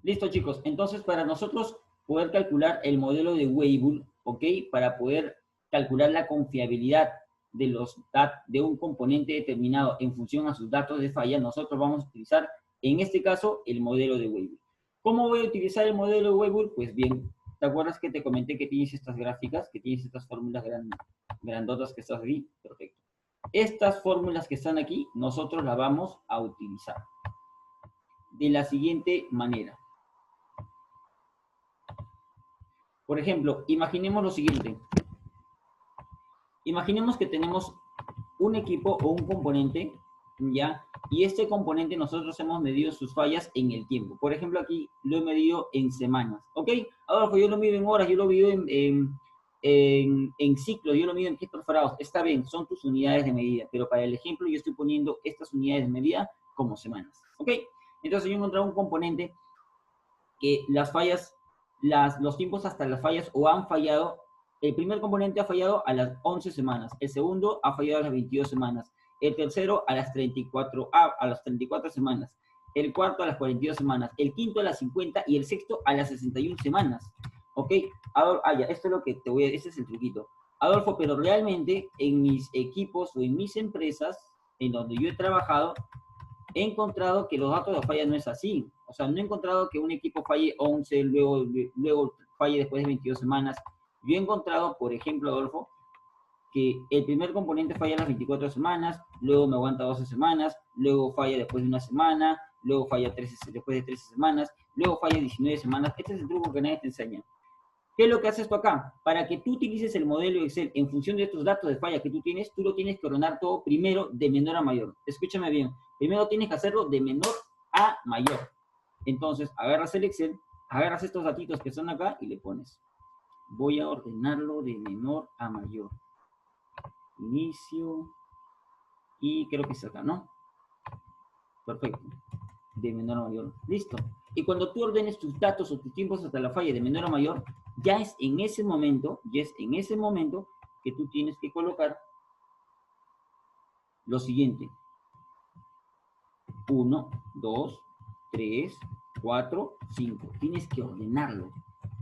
Listo, chicos. Entonces, para nosotros poder calcular el modelo de Weibull, ¿ok? Para poder calcular la confiabilidad de un componente determinado en función a sus datos de falla, nosotros vamos a utilizar, en este caso, el modelo de Weibull. ¿Cómo voy a utilizar el modelo de Weibull? Pues bien, ¿te acuerdas que te comenté que tienes estas gráficas, que tienes estas fórmulas grandotas que estás aquí? Perfecto. Estas fórmulas que están aquí, nosotros las vamos a utilizar de la siguiente manera. Por ejemplo, imaginemos lo siguiente. Imaginemos que tenemos un equipo o un componente, ¿ya? Y este componente nosotros hemos medido sus fallas en el tiempo. Por ejemplo, aquí lo he medido en semanas, ¿ok? Adolfo, yo lo mido en horas, yo lo mido en ciclos, yo lo mido en pies perforados. Está bien, son tus unidades de medida, pero para el ejemplo yo estoy poniendo estas unidades de medida como semanas, ¿ok? Entonces yo he encontrado un componente que las fallas, los tiempos hasta las fallas o han fallado. El primer componente ha fallado a las 11 semanas, el segundo ha fallado a las 22 semanas, el tercero a las 34 semanas, el cuarto a las 42 semanas, el quinto a las 50 y el sexto a las 61 semanas. ¿Ok? Ya, esto es lo que te voy a decir, este es el truquito. Adolfo, pero realmente en mis equipos o en mis empresas en donde yo he trabajado, he encontrado que los datos de falla no es así. O sea, no he encontrado que un equipo falle 11, luego falle después de 22 semanas. Yo he encontrado, por ejemplo, Adolfo, que el primer componente falla a las 24 semanas, luego me aguanta 12 semanas, luego falla después de una semana, luego falla después de 13 semanas, luego falla 19 semanas. Este es el truco que nadie te enseña. ¿Qué es lo que hace esto acá? Para que tú utilices el modelo Excel en función de estos datos de falla que tú tienes, tú lo tienes que ordenar todo primero de menor a mayor. Escúchame bien. Primero tienes que hacerlo de menor a mayor. Entonces, agarras el Excel, agarras estos datitos que están acá y le pones. Voy a ordenarlo de menor a mayor. Inicio. Y creo que es acá, ¿no? Perfecto. De menor a mayor. Listo. Y cuando tú ordenes tus datos o tus tiempos hasta la falla de menor a mayor, ya es en ese momento que tú tienes que colocar lo siguiente. 1, 2, 3, 4, 5. Tienes que ordenarlo.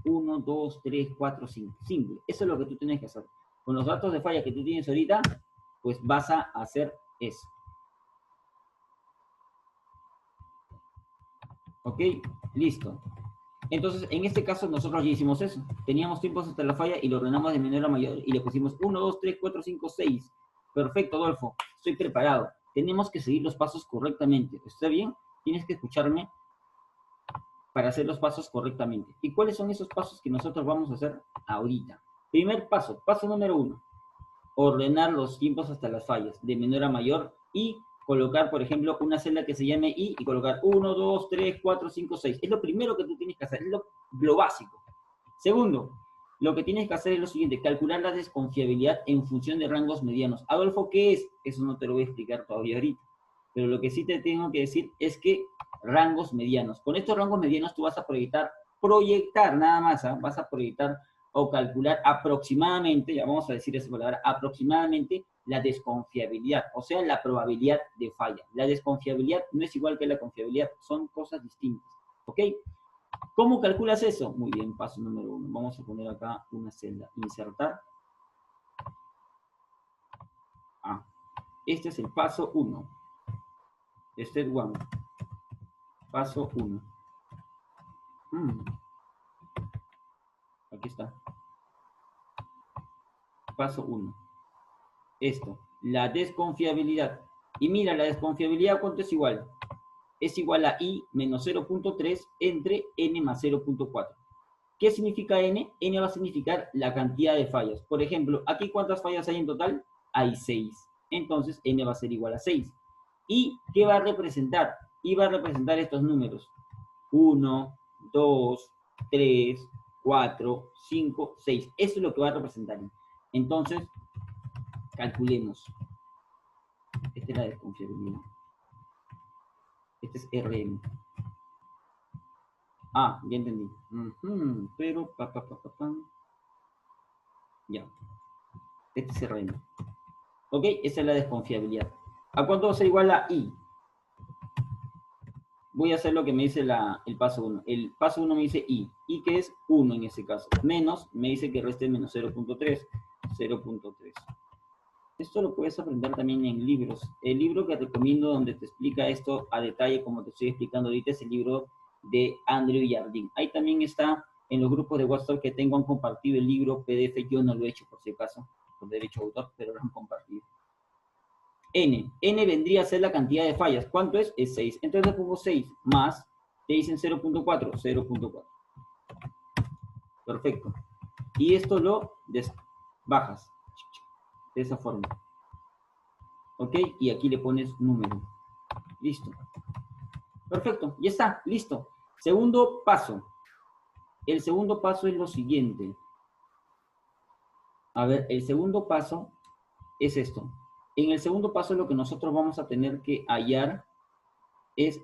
1, 2, 3, 4, 5. Simple. Eso es lo que tú tienes que hacer. Con los datos de falla que tú tienes ahorita, pues vas a hacer eso. ¿Ok? Listo. Entonces, en este caso, nosotros ya hicimos eso. Teníamos tiempos hasta la falla y lo ordenamos de menor a mayor y le pusimos 1, 2, 3, 4, 5, 6. Perfecto, Adolfo. Estoy preparado. Tenemos que seguir los pasos correctamente. ¿Está bien? Tienes que escucharme para hacer los pasos correctamente. ¿Y cuáles son esos pasos que nosotros vamos a hacer ahorita? Primer paso, paso número 1. Ordenar los tiempos hasta las fallas, de menor a mayor, y colocar, por ejemplo, una celda que se llame I y colocar 1, 2, 3, 4, 5, 6. Es lo primero que tú tienes que hacer, es lo básico. Segundo, lo que tienes que hacer es lo siguiente, calcular la desconfiabilidad en función de rangos medianos. Adolfo, ¿qué es? Eso no te lo voy a explicar todavía ahorita. Pero lo que sí te tengo que decir es que rangos medianos. Con estos rangos medianos tú vas a proyectar nada más, ¿eh? Vas a proyectar o calcular aproximadamente, ya vamos a decir esa palabra, aproximadamente la desconfiabilidad, o sea, la probabilidad de falla. La desconfiabilidad no es igual que la confiabilidad, son cosas distintas, ¿ok? ¿Cómo calculas eso? Muy bien, paso número 1. Vamos a poner acá una celda, insertar. Este es el paso 1. Step 1. Paso 1. Aquí está. Paso 1. Esto, la desconfiabilidad. Y mira, la desconfiabilidad, ¿cuánto es igual? Es igual a I menos 0.3 entre N más 0.4. ¿Qué significa N? N va a significar la cantidad de fallas. Por ejemplo, aquí ¿cuántas fallas hay en total? Hay 6. Entonces, N va a ser igual a 6. ¿Y qué va a representar? Y va a representar estos números. 1, 2, 3, 4, 5, 6. Eso es lo que va a representar. Entonces, calculemos. Esta es la desconfiabilidad. Este es RM. Ya entendí. Pero, ya. Este es RM. ¿Ok? Esa es la desconfiabilidad. ¿A cuánto va a ser igual a I? voy a hacer lo que me dice el paso 1. El paso 1 me dice i que es 1 en ese caso. Menos, me dice que reste menos 0.3. 0.3. Esto lo puedes aprender también en libros. El libro que recomiendo donde te explica esto a detalle, como te estoy explicando ahorita, es el libro de Andrew Jardine. Ahí también está en los grupos de WhatsApp que tengo, han compartido el libro PDF. Yo no lo he hecho por si acaso, por derecho de autor, pero lo han compartido. N vendría a ser la cantidad de fallas. ¿Cuánto es? Es 6. Entonces pongo 6 más, te dicen 0.4, 0.4. Perfecto. Y esto lo bajas de esa forma. ¿Ok? Y aquí le pones número. Listo. Perfecto, ya está, listo. Segundo paso. El segundo paso es lo siguiente. A ver, el segundo paso es esto. En el segundo paso lo que nosotros vamos a tener que hallar es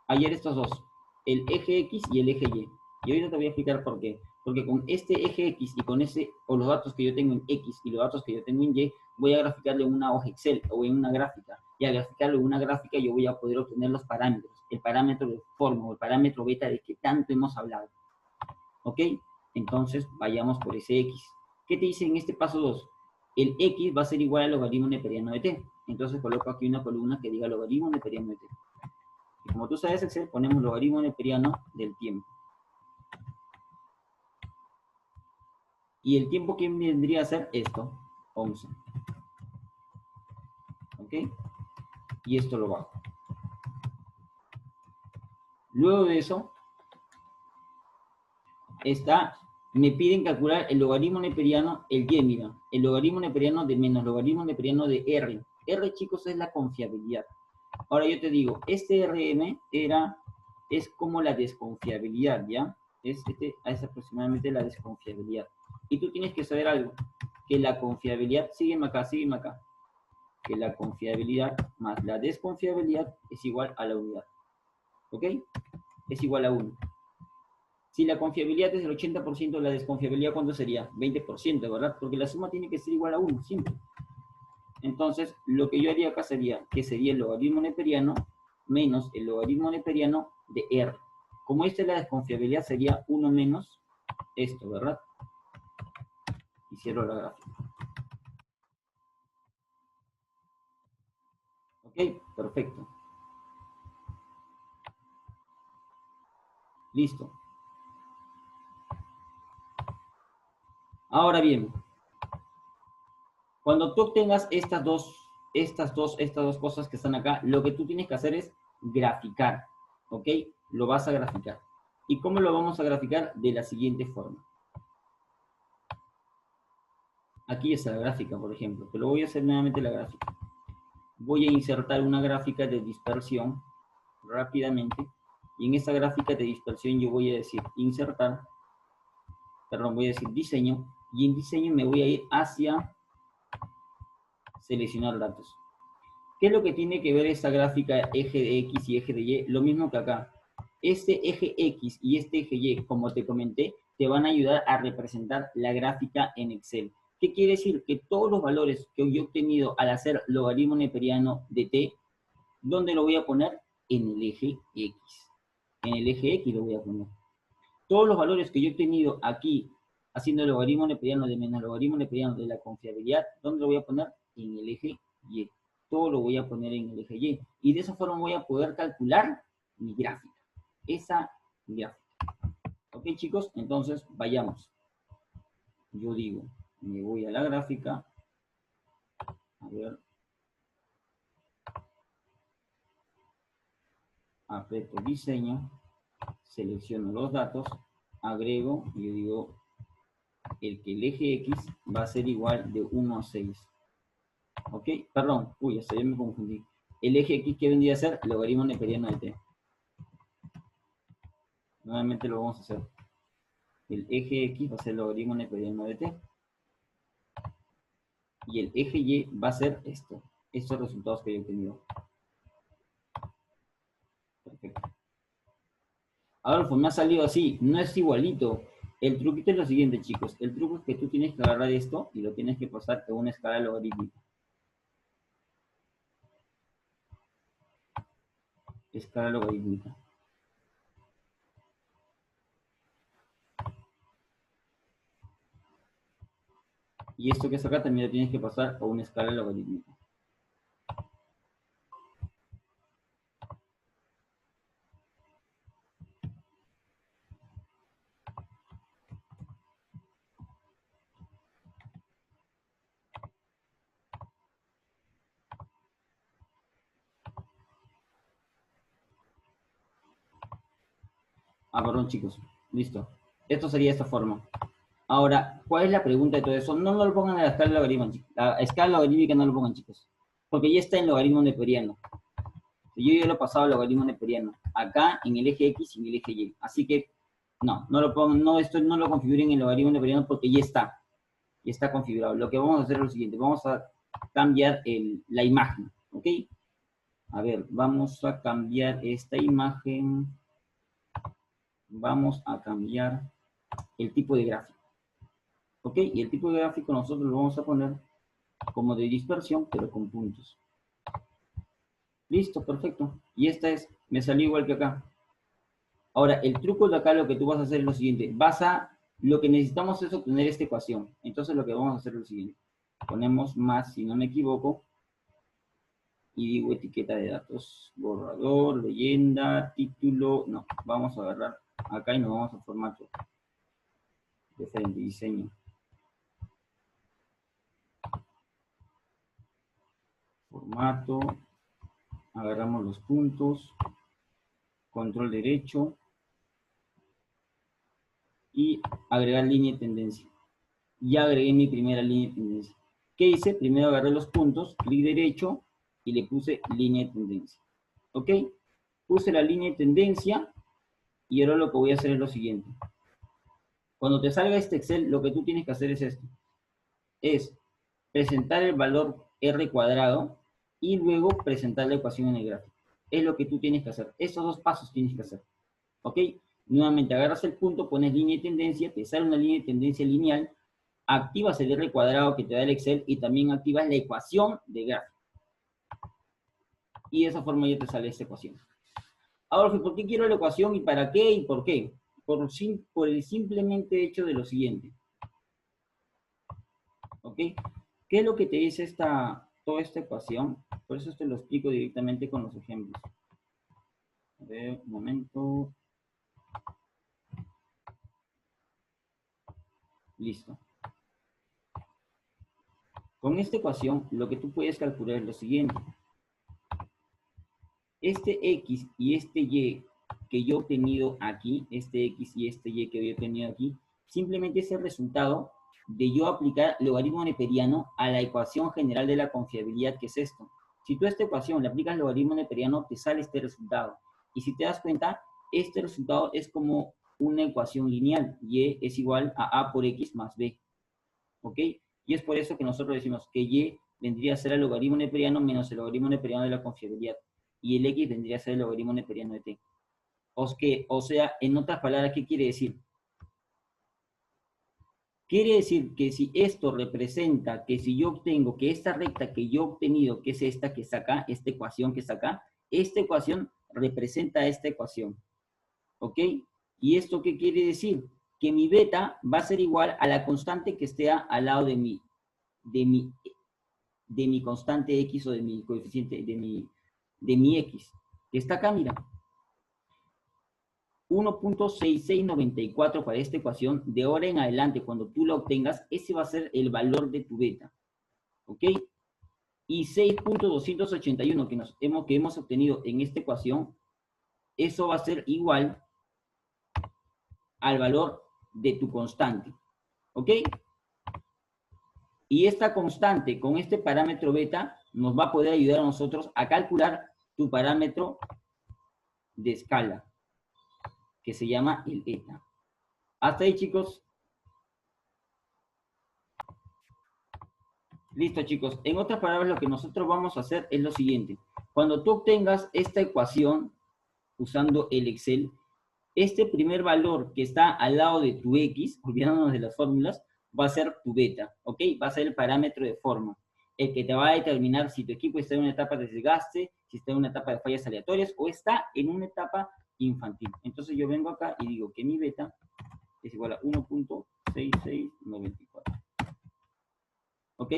hallar estos dos, el eje X y el eje Y. Y ahorita te voy a explicar por qué. Porque con este eje X y con los datos que yo tengo en X y los datos que yo tengo en Y, voy a graficarlo en una hoja Excel o en una gráfica. Y al graficarlo en una gráfica yo voy a poder obtener los parámetros. El parámetro de forma o el parámetro beta de que tanto hemos hablado. ¿Ok? Entonces vayamos por ese X. ¿Qué te dice en este paso 2? El X va a ser igual al logaritmo neperiano de T. Entonces coloco aquí una columna que diga logaritmo neperiano de T. Y como tú sabes Excel, ponemos logaritmo neperiano del tiempo. Y el tiempo que vendría a ser esto, 11. ¿Ok? Y esto lo bajo. Luego de eso, me piden calcular el logaritmo neperiano, el Y, mira, el logaritmo neperiano de menos logaritmo neperiano de R. R, chicos, es la confiabilidad. Ahora yo te digo, este RM es como la desconfiabilidad, ¿ya? Es aproximadamente la desconfiabilidad. Y tú tienes que saber algo, que la confiabilidad, sígueme acá, que la confiabilidad más la desconfiabilidad es igual a la unidad. ¿Ok? Es igual a 1. Si la confiabilidad es el 80%, la desconfiabilidad, ¿cuánto sería? 20%, ¿verdad? Porque la suma tiene que ser igual a 1, siempre. Entonces, lo que yo haría acá sería, que sería el logaritmo neperiano menos el logaritmo neperiano de R. Como esta es la desconfiabilidad, sería 1 menos esto, ¿verdad? Y cierro la gráfica. ¿Ok? Perfecto. Listo. Ahora bien, cuando tú obtengas estas dos cosas que están acá, lo que tú tienes que hacer es graficar, ¿ok? Lo vas a graficar. ¿Y cómo lo vamos a graficar? De la siguiente forma. Aquí está la gráfica, por ejemplo, pero voy a hacer nuevamente la gráfica. Voy a insertar una gráfica de dispersión rápidamente, y en esta gráfica de dispersión yo voy a decir insertar, perdón, voy a decir diseño, y en diseño me voy a ir hacia seleccionar datos. ¿Qué es lo que tiene que ver esta gráfica eje de X y eje de Y? Lo mismo que acá. Este eje X y este eje Y, como te comenté, te van a ayudar a representar la gráfica en Excel. ¿Qué quiere decir? Que todos los valores que yo he obtenido al hacer logaritmo neperiano de T, ¿dónde lo voy a poner? En el eje X. En el eje X lo voy a poner. Todos los valores que yo he obtenido aquí, haciendo el logaritmo neperiano de menos logaritmo neperiano de la confiabilidad, ¿dónde lo voy a poner? En el eje Y. Todo lo voy a poner en el eje Y. Y de esa forma voy a poder calcular mi gráfica. Esa gráfica. ¿Ok, chicos? Entonces, vayamos. Yo digo, me voy a la gráfica. A ver. Aprieto diseño. Selecciono los datos. Agrego. Y yo digo, el eje X va a ser igual de 1 a 6. ¿Ok? Perdón. Uy, hasta ya me confundí. El eje X, ¿qué vendría a ser? Logaritmo neperiano de T. Nuevamente lo vamos a hacer. El eje X va a ser el logaritmo neperiano de T. Y el eje Y va a ser estos resultados que yo he obtenido. Perfecto. Adolfo, me ha salido así, no es igualito. El truquito es lo siguiente, chicos. El truco es que tú tienes que agarrar esto y lo tienes que pasar en una escala logarítmica. escala logarítmica. Y esto que es acá también lo tienes que pasar a una escala logarítmica. Ah, perdón, chicos. Listo. Esto sería esta forma. Ahora, ¿cuál es la pregunta de todo eso? No lo pongan a la escala logarítmica, chicos. La escala logarítmica no lo pongan, chicos. Porque ya está en logaritmo neperiano. Yo ya lo he pasado al logaritmo neperiano. Acá en el eje X y en el eje Y. Así que, no lo pongan, no, esto no lo configuren en el logaritmo neperiano porque ya está. Ya está configurado. Lo que vamos a hacer es lo siguiente. Vamos a cambiar la imagen. ¿Ok? A ver, vamos a cambiar esta imagen. Vamos a cambiar el tipo de gráfico. ¿Ok? Y el tipo de gráfico nosotros lo vamos a poner como de dispersión, pero con puntos. Listo, perfecto. Y esta es, me salió igual que acá. Ahora, el truco de acá lo que tú vas a hacer es lo siguiente. Lo que necesitamos es obtener esta ecuación. Entonces lo que vamos a hacer es lo siguiente. Ponemos más, si no me equivoco, y digo etiqueta de datos, borrador, leyenda, título, no, vamos a agarrar acá y nos vamos a formato diferente, diseño. Formato, agarramos los puntos, control derecho, y agregar línea de tendencia. Ya agregué mi primera línea de tendencia. ¿Qué hice? Primero agarré los puntos, clic derecho, y le puse línea de tendencia. ¿Ok? Puse la línea de tendencia, y ahora lo que voy a hacer es lo siguiente. Cuando te salga este Excel, lo que tú tienes que hacer es esto. Es presentar el valor R cuadrado, y luego presentar la ecuación en el gráfico. Es lo que tú tienes que hacer. Esos dos pasos tienes que hacer. ¿Ok? Nuevamente agarras el punto, pones línea de tendencia, te sale una línea de tendencia lineal, activas el R cuadrado que te da el Excel y también activas la ecuación de gráfico. Y de esa forma ya te sale esta ecuación. Ahora, ¿por qué quiero la ecuación y para qué y por qué? Por el simplemente hecho de lo siguiente. ¿Ok? ¿Qué es lo que te dice toda esta ecuación? Por eso te lo explico directamente con los ejemplos. A ver, un momento. Listo. Con esta ecuación, lo que tú puedes calcular es lo siguiente. Este X y este Y que yo he obtenido aquí, este X y este Y que yo he obtenido aquí, simplemente es el resultado de yo aplicar logaritmo neperiano a la ecuación general de la confiabilidad, que es esto. Si tú a esta ecuación le aplicas logaritmo neperiano, te sale este resultado. Y si te das cuenta, este resultado es como una ecuación lineal. Y es igual a por X más B. ¿Ok? Y es por eso que nosotros decimos que Y vendría a ser el logaritmo neperiano menos el logaritmo neperiano de la confiabilidad. Y el X vendría a ser el logaritmo neperiano de T. O sea, en otras palabras, ¿qué quiere decir? Quiere decir que si esto representa que si yo obtengo que esta recta que yo he obtenido, que es esta que está acá, esta ecuación que está acá, esta ecuación representa esta ecuación. ¿Ok? ¿Y esto qué quiere decir? Que mi beta va a ser igual a la constante que esté al lado de mi constante X o de mi coeficiente, de mi X, que está acá, mira. 1.6694 para esta ecuación. De ahora en adelante, cuando tú la obtengas, ese va a ser el valor de tu beta. ¿Ok? Y 6.281 que hemos obtenido en esta ecuación, eso va a ser igual al valor de tu constante. ¿Ok? Y esta constante con este parámetro beta nos va a poder ayudar a nosotros a calcular tu parámetro de escala, que se llama el eta. Hasta ahí, chicos. Listo, chicos. En otras palabras, lo que nosotros vamos a hacer es lo siguiente. Cuando tú obtengas esta ecuación usando el Excel, este primer valor que está al lado de tu X, olvidándonos de las fórmulas, va a ser tu beta, ¿ok? Va a ser el parámetro de forma. el que te va a determinar si tu equipo está en una etapa de desgaste, si está en una etapa de fallas aleatorias o está en una etapa infantil. Entonces yo vengo acá y digo que mi beta es igual a 1.6694. ¿Ok?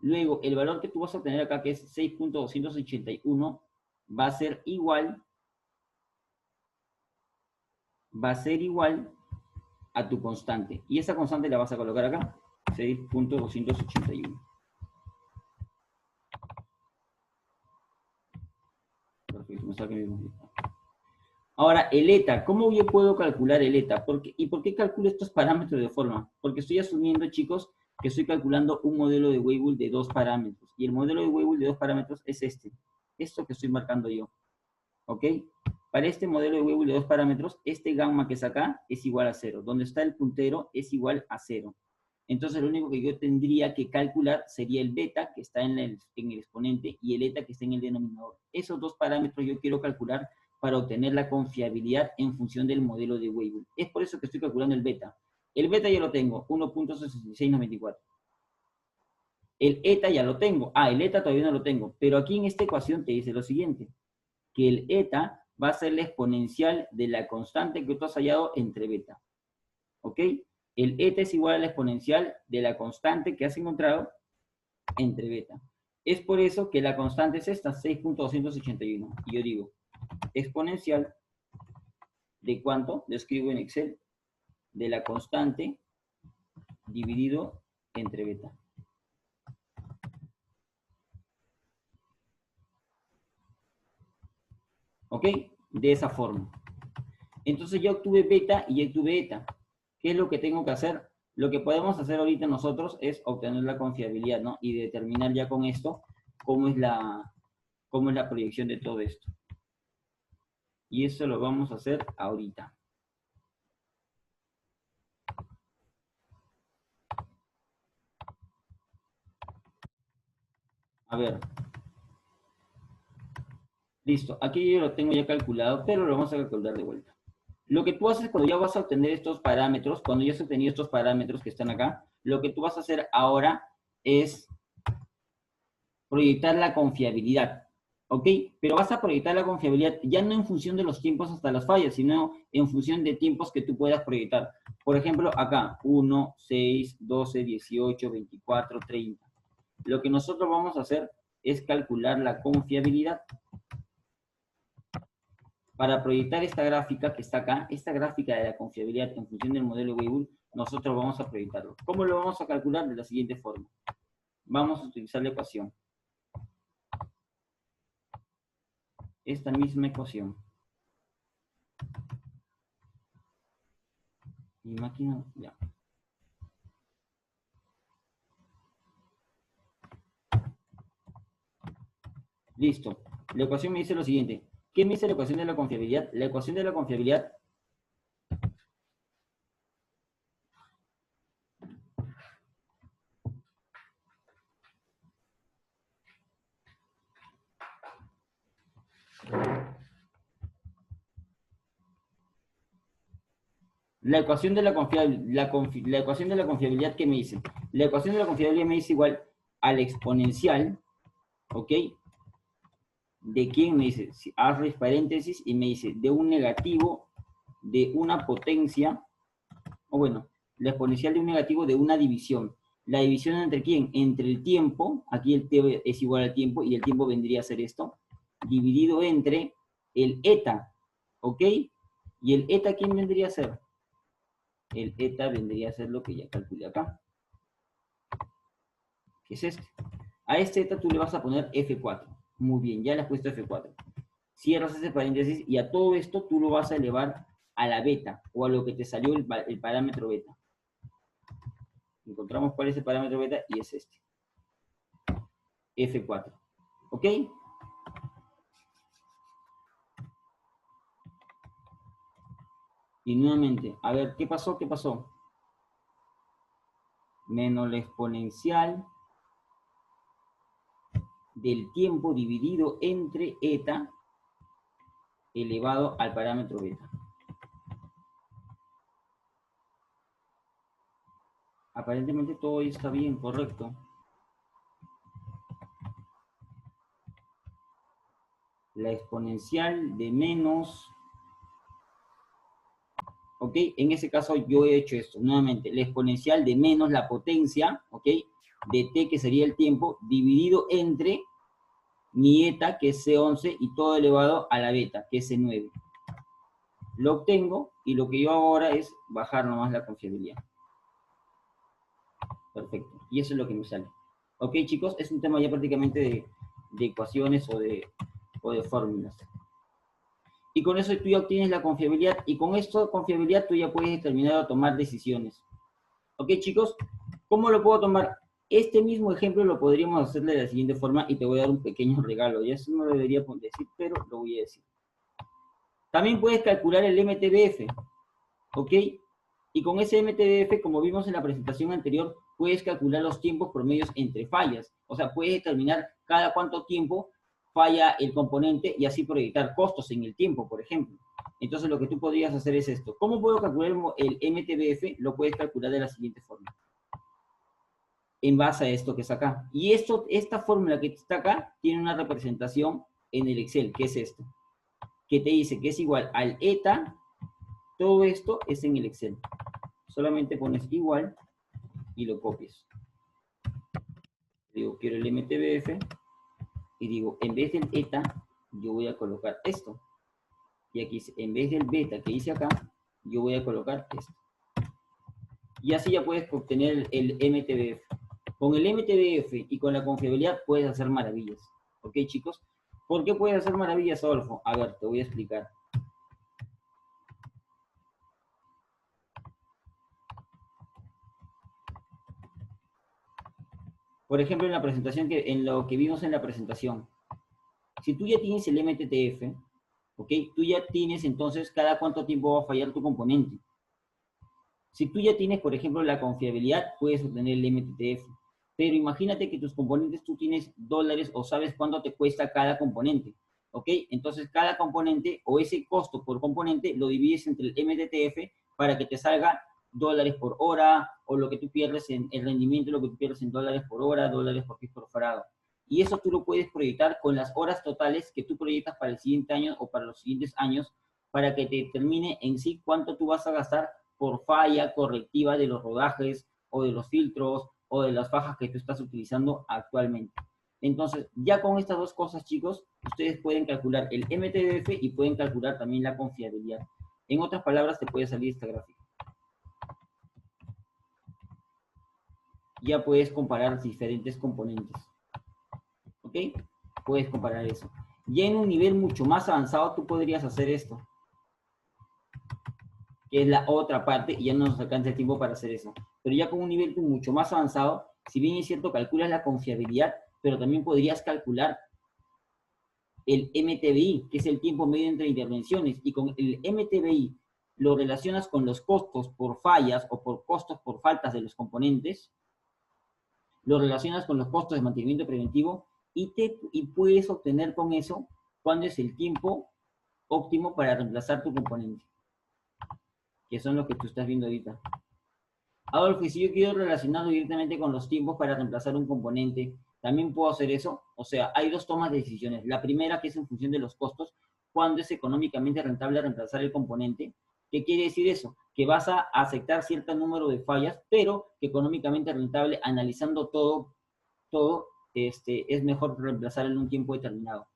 Luego, el valor que tú vas a obtener acá, que es 6.281, va a ser igual a tu constante. Y esa constante la vas a colocar acá, 6.281. Perfecto, me saque mi... Ahora, el eta, ¿cómo yo puedo calcular el eta? ¿Y por qué calculo estos parámetros de forma? Porque estoy asumiendo, chicos, que estoy calculando un modelo de Weibull de 2 parámetros. Y el modelo de Weibull de 2 parámetros es este. Esto que estoy marcando yo. ¿Ok? Para este modelo de Weibull de 2 parámetros, este gamma que es acá es igual a 0. Donde está el puntero es igual a 0. Entonces, lo único que yo tendría que calcular sería el beta, que está en el exponente, y el eta, que está en el denominador. Esos dos parámetros yo quiero calcular para obtener la confiabilidad en función del modelo de Weibull. Es por eso que estoy calculando el beta. El beta ya lo tengo, 1.6694. El eta ya lo tengo. El eta todavía no lo tengo. Pero aquí en esta ecuación te dice lo siguiente, que el eta va a ser la exponencial de la constante que tú has hallado entre beta. ¿Ok? El eta es igual a la exponencial de la constante que has encontrado entre beta. Es por eso que la constante es esta, 6.281. Y yo digo, exponencial de cuánto, lo escribo en Excel, de la constante dividido entre beta. ¿Ok? De esa forma. Entonces ya obtuve beta y ya obtuve eta. ¿Qué es lo que tengo que hacer? Lo que podemos hacer ahorita nosotros es obtener la confiabilidad, ¿no? Y determinar ya con esto cómo es la proyección de todo esto. Y eso lo vamos a hacer ahorita. A ver. Listo. Aquí yo lo tengo ya calculado, pero lo vamos a calcular de vuelta. Lo que tú haces cuando ya vas a obtener estos parámetros, cuando ya has obtenido estos parámetros que están acá, lo que tú vas a hacer ahora es proyectar la confiabilidad. ¿Ok? Pero vas a proyectar la confiabilidad ya no en función de los tiempos hasta las fallas, sino en función de tiempos que tú puedas proyectar. Por ejemplo, acá, 1, 6, 12, 18, 24, 30. Lo que nosotros vamos a hacer es calcular la confiabilidad. Para proyectar esta gráfica que está acá, esta gráfica de la confiabilidad en función del modelo Weibull, nosotros vamos a proyectarlo. ¿Cómo lo vamos a calcular? De la siguiente forma. Vamos a utilizar la ecuación. Esta misma ecuación. Mi máquina, ya. Listo. La ecuación me dice lo siguiente. ¿Qué me dice la ecuación de la confiabilidad? La ecuación de la confiabilidad la ecuación de la confiabilidad que me dice. La ecuación de la confiabilidad me dice igual al exponencial, ¿ok? ¿De quién? Me dice, si abres paréntesis y me dice de un negativo de una potencia, o bueno, la exponencial de un negativo de una división. ¿La división entre quién? Entre el tiempo, aquí el t es igual al tiempo, y el tiempo vendría a ser esto, dividido entre el eta, ¿ok? ¿Y el eta quién vendría a ser? El eta vendría a ser lo que ya calculé acá, que es este. A este eta tú le vas a poner F4. Muy bien, ya le has puesto F4. Cierras ese paréntesis y a todo esto tú lo vas a elevar a la beta, o a lo que te salió el parámetro beta. Encontramos cuál es el parámetro beta y es este. F4. ¿Ok? Y nuevamente, a ver, ¿qué pasó? ¿Qué pasó? Menos la exponencial del tiempo dividido entre eta elevado al parámetro beta. Aparentemente todo está bien, correcto. la exponencial de menos, ¿ok? En ese caso yo he hecho esto, nuevamente, la exponencial de menos la potencia, ¿ok? De t, que sería el tiempo, dividido entre mi eta, que es C11, y todo elevado a la beta, que es C9. Lo obtengo, y lo que yo hago ahora es bajar nomás la confiabilidad. Perfecto, y eso es lo que me sale. Ok, chicos, es un tema ya prácticamente de ecuaciones o de fórmulas. Y con eso tú ya obtienes la confiabilidad, y con esto confiabilidad tú ya puedes determinar o tomar decisiones. Ok, chicos, ¿cómo lo puedo tomar? Este mismo ejemplo lo podríamos hacer de la siguiente forma, y te voy a dar un pequeño regalo. Ya eso no lo debería decir, pero lo voy a decir. También puedes calcular el MTBF, ¿ok? Y con ese MTBF, como vimos en la presentación anterior, puedes calcular los tiempos promedios entre fallas. O sea, puedes determinar cada cuánto tiempo falla el componente y así proyectar costos en el tiempo, por ejemplo. Entonces, lo que tú podrías hacer es esto. ¿Cómo puedo calcular el MTBF? Lo puedes calcular de la siguiente forma. En base a esto que está acá. Y esta fórmula que está acá tiene una representación en el Excel, que es esto. Que te dice que es igual al eta. Todo esto es en el Excel. Solamente pones igual y lo copias. Digo, quiero el MTBF y digo, en vez del eta, yo voy a colocar esto. Y aquí, en vez del beta que hice acá, yo voy a colocar esto. Y así ya puedes obtener el MTBF. Con el MTBF y con la confiabilidad puedes hacer maravillas. ¿Ok, chicos? ¿Por qué puedes hacer maravillas, Adolfo? A ver, te voy a explicar. Por ejemplo, en la presentación, en lo que vimos en la presentación, si tú ya tienes el MTTF, ¿ok? Tú ya tienes entonces cada cuánto tiempo va a fallar tu componente. Si tú ya tienes, por ejemplo, la confiabilidad, puedes obtener el MTTF. Pero imagínate que tus componentes tú tienes dólares o sabes cuánto te cuesta cada componente, ¿ok? Entonces cada componente o ese costo por componente lo divides entre el MTTF para que te salga dólares por hora o lo que tú pierdes en el rendimiento, lo que tú pierdes en dólares por hora, dólares por pies por farado. Y eso tú lo puedes proyectar con las horas totales que tú proyectas para el siguiente año o para los siguientes años para que te determine en sí cuánto tú vas a gastar por falla correctiva de los rodajes o de los filtros o de las fajas que tú estás utilizando actualmente. Entonces, ya con estas dos cosas, chicos, ustedes pueden calcular el MTBF y pueden calcular también la confiabilidad. En otras palabras, te puede salir esta gráfica. Ya puedes comparar diferentes componentes. ¿Ok? Puedes comparar eso. Ya en un nivel mucho más avanzado, tú podrías hacer esto, que es la otra parte, y ya no nos alcanza el tiempo para hacer eso. Pero ya con un nivel mucho más avanzado, si bien es cierto, calculas la confiabilidad, pero también podrías calcular el MTBI, que es el tiempo medio entre intervenciones, y con el MTBI lo relacionas con los costos por fallas o por costos por faltas de los componentes, lo relacionas con los costos de mantenimiento preventivo, y puedes obtener con eso cuándo es el tiempo óptimo para reemplazar tu componente, que son los que tú estás viendo ahorita. Adolfo, y si yo quiero relacionarlo directamente con los tiempos para reemplazar un componente, ¿también puedo hacer eso? O sea, hay dos tomas de decisiones. La primera, que es en función de los costos, cuándo es económicamente rentable reemplazar el componente. ¿Qué quiere decir eso? Que vas a aceptar cierto número de fallas, pero que económicamente rentable, analizando todo, es mejor reemplazar en un tiempo determinado.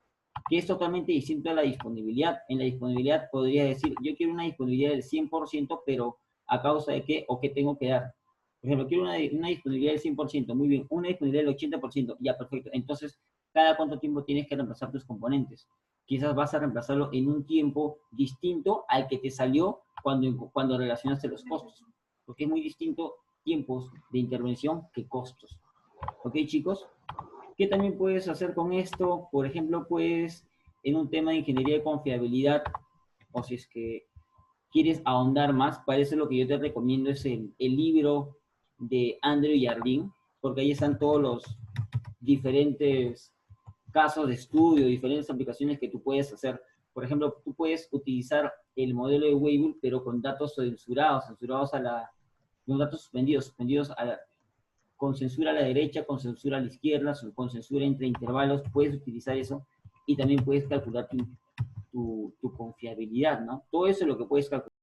Que es totalmente distinto a la disponibilidad. En la disponibilidad podría decir, yo quiero una disponibilidad del 100%, pero ¿a causa de qué o qué tengo que dar? Por ejemplo, quiero una disponibilidad del 100%, muy bien, una disponibilidad del 80%, ya, perfecto. Entonces, ¿cada cuánto tiempo tienes que reemplazar tus componentes? Quizás vas a reemplazarlo en un tiempo distinto al que te salió cuando relacionaste los costos, porque es muy distinto tiempos de intervención que costos. ¿Ok, chicos? ¿Qué también puedes hacer con esto? Por ejemplo, puedes, en un tema de ingeniería de confiabilidad, o si es que quieres ahondar más, para eso lo que yo te recomiendo es el libro de Andrew Jardine, porque ahí están todos los diferentes casos de estudio, diferentes aplicaciones que tú puedes hacer. Por ejemplo, tú puedes utilizar el modelo de Weibull, pero con datos censurados con datos suspendidos con censura a la derecha, con censura a la izquierda, con censura entre intervalos, puedes utilizar eso. y también puedes calcular tu confiabilidad, ¿no? Todo eso es lo que puedes calcular.